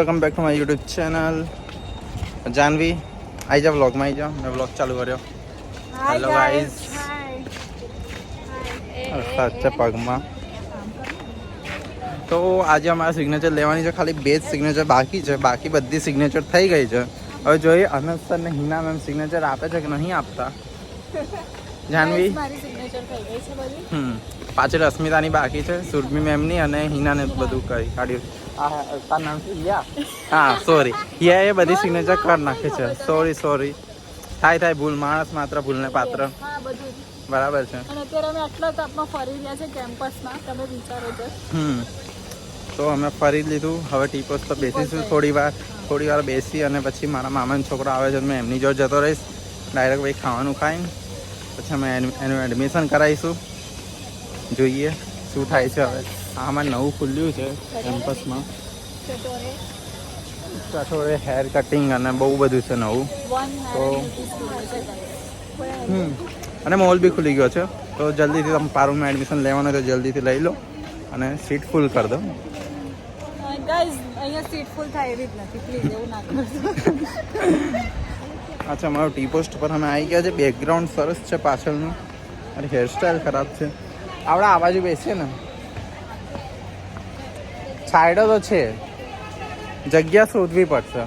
Welcome back to my YouTube channel. Janvi આવી જા વ્લોગમાં આવી જાઓ. મેં વ્લોગ ચાલુ કર્યો. Hello guys. સાચા પગમાં તો આજે અમારે સિગ્નેચર લેવાની છે. ખાલી 2 જ સિગ્નેચર બાકી છે. બાકી બધી સિગ્નેચર થઈ ગઈ છે. હવે જોઈએ અનસ સર ને હિના મેમ સિગ્નેચર આપે છે કે નહીં આપતા. જાનવી પાછળ અસ્મિતાની બાકી છે, સુરભી મેમની અને હિનાને બધું કરી કાઢ્યું. તારું નામ શું? હિયા. હા સોરી, હિયાએ બધી સિગ્નેચર કરી નાખી છે. સોરી થાય ભૂલ, માણસ માત્ર ભૂલને પાત્ર. બરાબર છે. અને અત્યારે અમે આટલા તાપમાં ફરી રહ્યા છે કેમ્પસમાં, તમે વિચારો છો. તો અમે ફરી લીધું. હવે ટી પોસ્ટ પર બેસીશું થોડી વાર બેસી અને પછી મારા મામાનો છોકરો આવે છે, મેં એમની જોડે જતો રહીશ. ડાયરેક્ટ ભાઈ ખાવાનું ખાઈને પછી અમે એનું એડમિશન કરાવીશું. જોઈએ શું થાય છે. હવે આમાં નવું ખુલ્યું છે કેમ્પસમાં, કઠોળે હેર કટિંગ અને બહુ બધું છે નવું. તો અને મોલ બી ખુલી ગયો છે. તો જલ્દીથી તમે પારુમાં એડમિશન લેવાનું તો જલ્દીથી લઈ લો અને સીટ ફૂલ કરી દો. ગાઈઝ અહીંયા સીટ ફૂલ થાય એવી જ નથી, પ્લીઝ એવું ના કરજો. અચ્છા, મારું ટી પોસ્ટ પર અમે આવી ગયા છે. બેકગ્રાઉન્ડ સરસ છે પાછળનું. મારી હેરસ્ટાઈલ ખરાબ છે. આપણે આ બાજુ બેસીએ ને, છાંયડો તો છે, જગ્યા શોધવી પડશે.